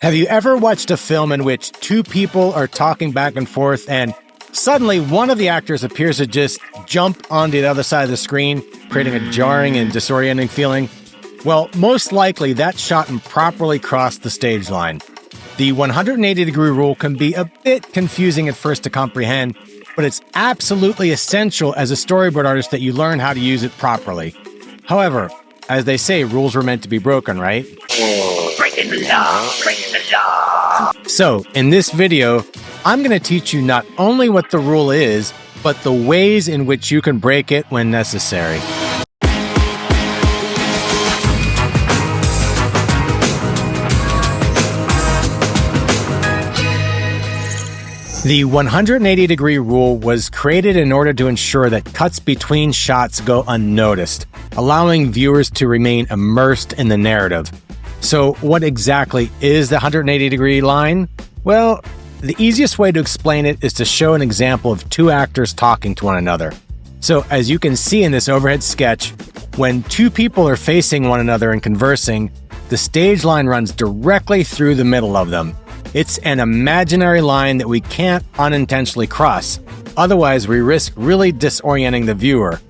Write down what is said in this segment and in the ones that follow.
Have you ever watched a film in which two people are talking back and forth and suddenly one of the actors appears to just jump onto the other side of the screen, creating a jarring and disorienting feeling? Well, most likely that shot improperly crossed the stage line. The 180-degree rule can be a bit confusing at first to comprehend, but it's absolutely essential as a storyboard artist that you learn how to use it properly. However, as they say, rules were meant to be broken, right? Breaking the law, breaking the law. So, in this video, I'm going to teach you not only what the rule is, but the ways in which you can break it when necessary. The 180-degree rule was created in order to ensure that cuts between shots go unnoticed, allowing viewers to remain immersed in the narrative. So what exactly is the 180-degree line? Well, the easiest way to explain it is to show an example of two actors talking to one another. So as you can see in this overhead sketch, when two people are facing one another and conversing, the stage line runs directly through the middle of them. It's an imaginary line that we can't unintentionally cross. Otherwise, we risk really disorienting the viewer.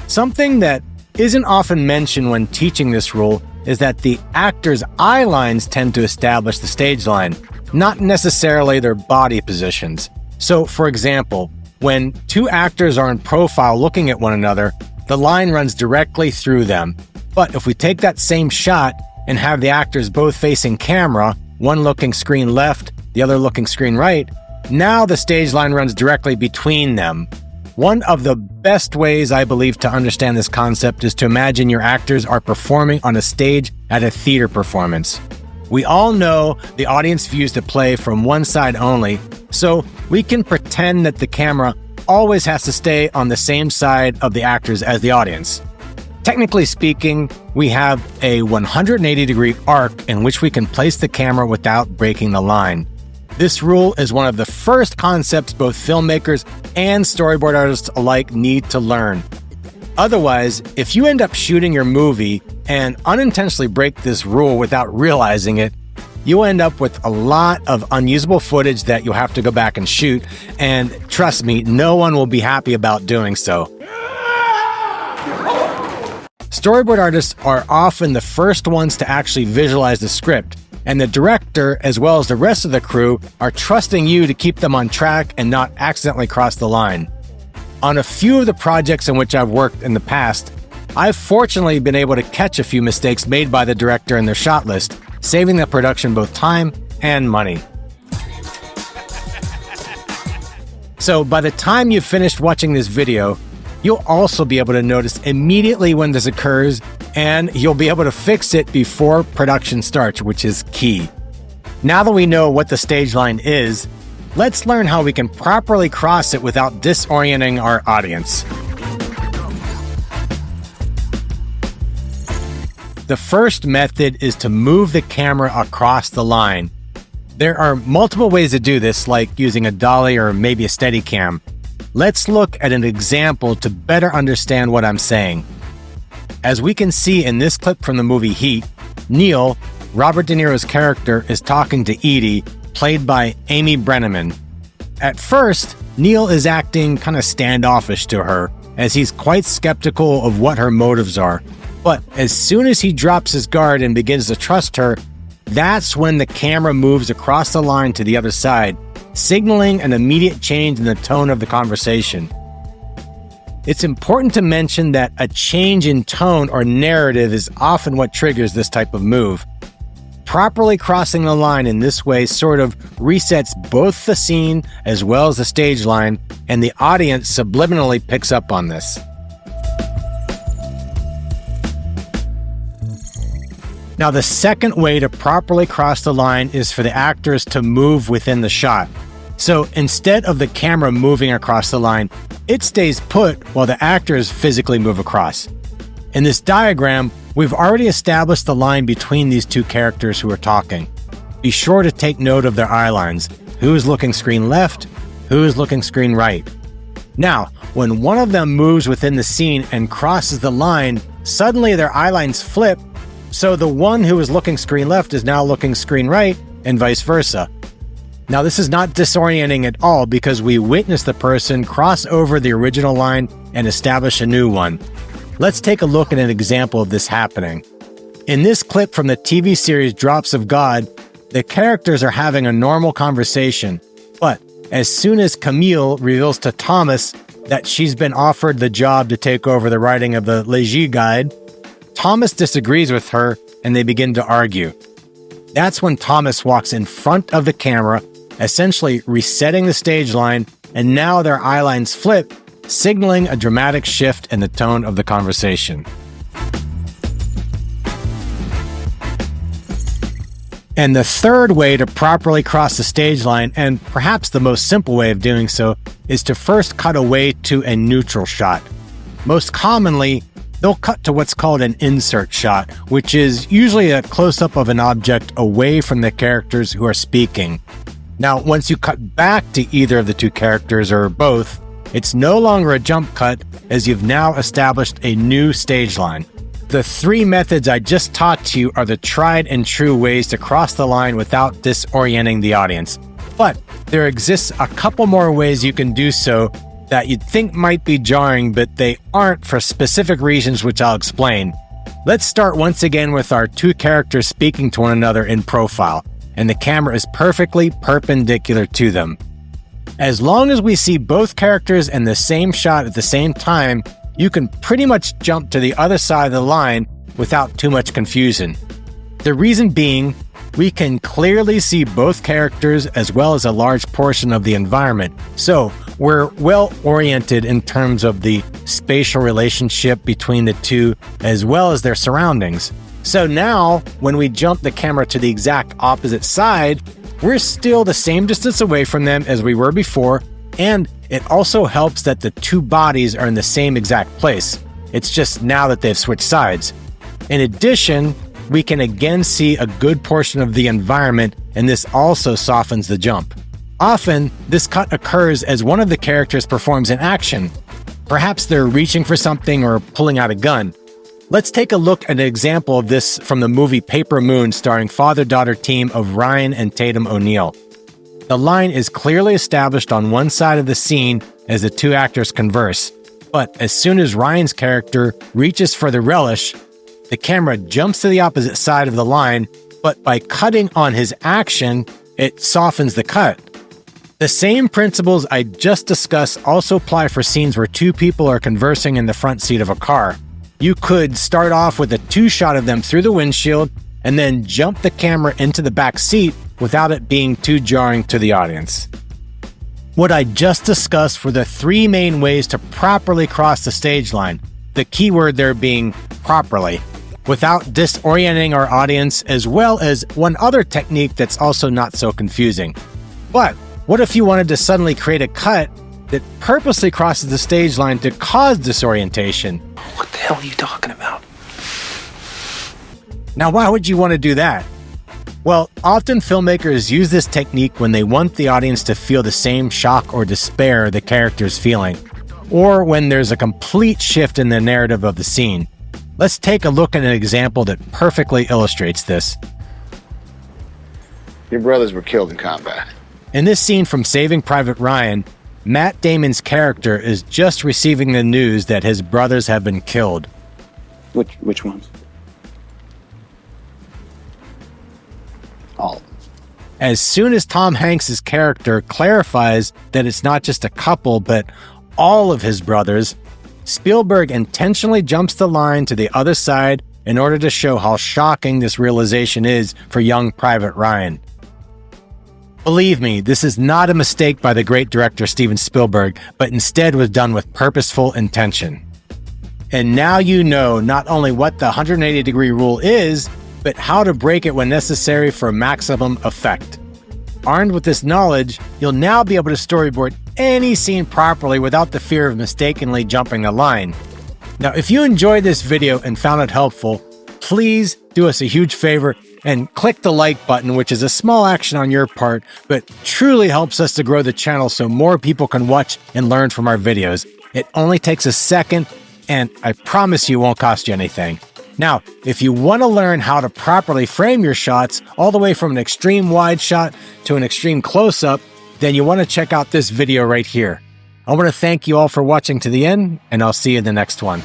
Something that isn't often mentioned when teaching this rule is that the actors' eye lines tend to establish the stage line, not necessarily their body positions. So, for example, when two actors are in profile looking at one another, the line runs directly through them. But if we take that same shot and have the actors both facing camera, one looking screen left, the other looking screen right, now the stage line runs directly between them. One of the best ways, I believe, to understand this concept is to imagine your actors are performing on a stage at a theater performance. We all know the audience views the play from one side only, so we can pretend that the camera always has to stay on the same side of the actors as the audience. Technically speaking, we have a 180-degree arc in which we can place the camera without breaking the line. This rule is one of the first concepts both filmmakers and storyboard artists alike need to learn. Otherwise, if you end up shooting your movie and unintentionally break this rule without realizing it, you'll end up with a lot of unusable footage that you'll have to go back and shoot, and trust me, no one will be happy about doing so. Storyboard artists are often the first ones to actually visualize the script, and the director, as well as the rest of the crew, are trusting you to keep them on track and not accidentally cross the line. On a few of the projects in which I've worked in the past, I've fortunately been able to catch a few mistakes made by the director and their shot list, saving the production both time and money. So by the time you've finished watching this video, you'll also be able to notice immediately when this occurs, and you'll be able to fix it before production starts, which is key. Now that we know what the stage line is, let's learn how we can properly cross it without disorienting our audience. The first method is to move the camera across the line. There are multiple ways to do this, like using a dolly or maybe a Steadicam. Let's look at an example to better understand what I'm saying. As we can see in this clip from the movie Heat, Neil, Robert De Niro's character, is talking to Edie, played by Amy Brenneman. At first, Neil is acting kind of standoffish to her, as he's quite skeptical of what her motives are. But as soon as he drops his guard and begins to trust her, that's when the camera moves across the line to the other side, signaling an immediate change in the tone of the conversation. It's important to mention that a change in tone or narrative is often what triggers this type of move. Properly crossing the line in this way sort of resets both the scene as well as the stage line, and the audience subliminally picks up on this. Now, the second way to properly cross the line is for the actors to move within the shot. So instead of the camera moving across the line, it stays put while the actors physically move across. In this diagram, we've already established the line between these two characters who are talking. Be sure to take note of their eye lines. Who's looking screen left? Who's looking screen right? Now, when one of them moves within the scene and crosses the line, suddenly their eye lines flip, so the one who is looking screen left is now looking screen right, and vice versa. Now, this is not disorienting at all because we witness the person cross over the original line and establish a new one. Let's take a look at an example of this happening. In this clip from the TV series Drops of God, the characters are having a normal conversation, but as soon as Camille reveals to Thomas that she's been offered the job to take over the writing of the Léger Guide, Thomas disagrees with her and they begin to argue. That's when Thomas walks in front of the camera, essentially resetting the stage line, and now their eye lines flip, signaling a dramatic shift in the tone of the conversation. And the third way to properly cross the stage line, and perhaps the most simple way of doing so, is to first cut away to a neutral shot. Most commonly, they'll cut to what's called an insert shot, which is usually a close-up of an object away from the characters who are speaking. Now, once you cut back to either of the two characters or both, it's no longer a jump cut, as you've now established a new stage line. The three methods I just taught to you are the tried and true ways to cross the line without disorienting the audience. But there exists a couple more ways you can do so that you'd think might be jarring, but they aren't for specific reasons which I'll explain. Let's start once again with our two characters speaking to one another in profile, and the camera is perfectly perpendicular to them. As long as we see both characters in the same shot at the same time, you can pretty much jump to the other side of the line without too much confusion. The reason being, we can clearly see both characters as well as a large portion of the environment, so we're well oriented in terms of the spatial relationship between the two as well as their surroundings. So now, when we jump the camera to the exact opposite side, we're still the same distance away from them as we were before, and it also helps that the two bodies are in the same exact place. It's just now that they've switched sides. In addition, we can again see a good portion of the environment, and this also softens the jump. Often, this cut occurs as one of the characters performs an action. Perhaps they're reaching for something or pulling out a gun. Let's take a look at an example of this from the movie Paper Moon, starring father-daughter team of Ryan and Tatum O'Neal. The line is clearly established on one side of the scene as the two actors converse, but as soon as Ryan's character reaches for the relish, the camera jumps to the opposite side of the line, but by cutting on his action, it softens the cut. The same principles I just discussed also apply for scenes where two people are conversing in the front seat of a car. You could start off with a two-shot of them through the windshield and then jump the camera into the back seat without it being too jarring to the audience. What I just discussed were the three main ways to properly cross the stage line, the key word there being properly, without disorienting our audience, as well as one other technique that's also not so confusing. But what if you wanted to suddenly create a cut that purposely crosses the stage line to cause disorientation? What the hell are you talking about? Now, why would you want to do that? Well, often filmmakers use this technique when they want the audience to feel the same shock or despair the character's feeling, or when there's a complete shift in the narrative of the scene. Let's take a look at an example that perfectly illustrates this. Your brothers were killed in combat. In this scene from Saving Private Ryan, Matt Damon's character is just receiving the news that his brothers have been killed. Which ones? All of them. As soon as Tom Hanks' character clarifies that it's not just a couple, but all of his brothers, Spielberg intentionally jumps the line to the other side in order to show how shocking this realization is for young Private Ryan. Believe me, this is not a mistake by the great director Steven Spielberg, but instead was done with purposeful intention. And now you know not only what the 180-degree rule is, but how to break it when necessary for maximum effect. Armed with this knowledge, you'll now be able to storyboard any scene properly without the fear of mistakenly jumping the line. Now, if you enjoyed this video and found it helpful, please do us a huge favor and click the like button, which is a small action on your part, but truly helps us to grow the channel so more people can watch and learn from our videos. It only takes a second, and I promise you it won't cost you anything. Now, if you want to learn how to properly frame your shots, all the way from an extreme wide shot to an extreme close-up, then you want to check out this video right here. I want to thank you all for watching to the end, and I'll see you in the next one.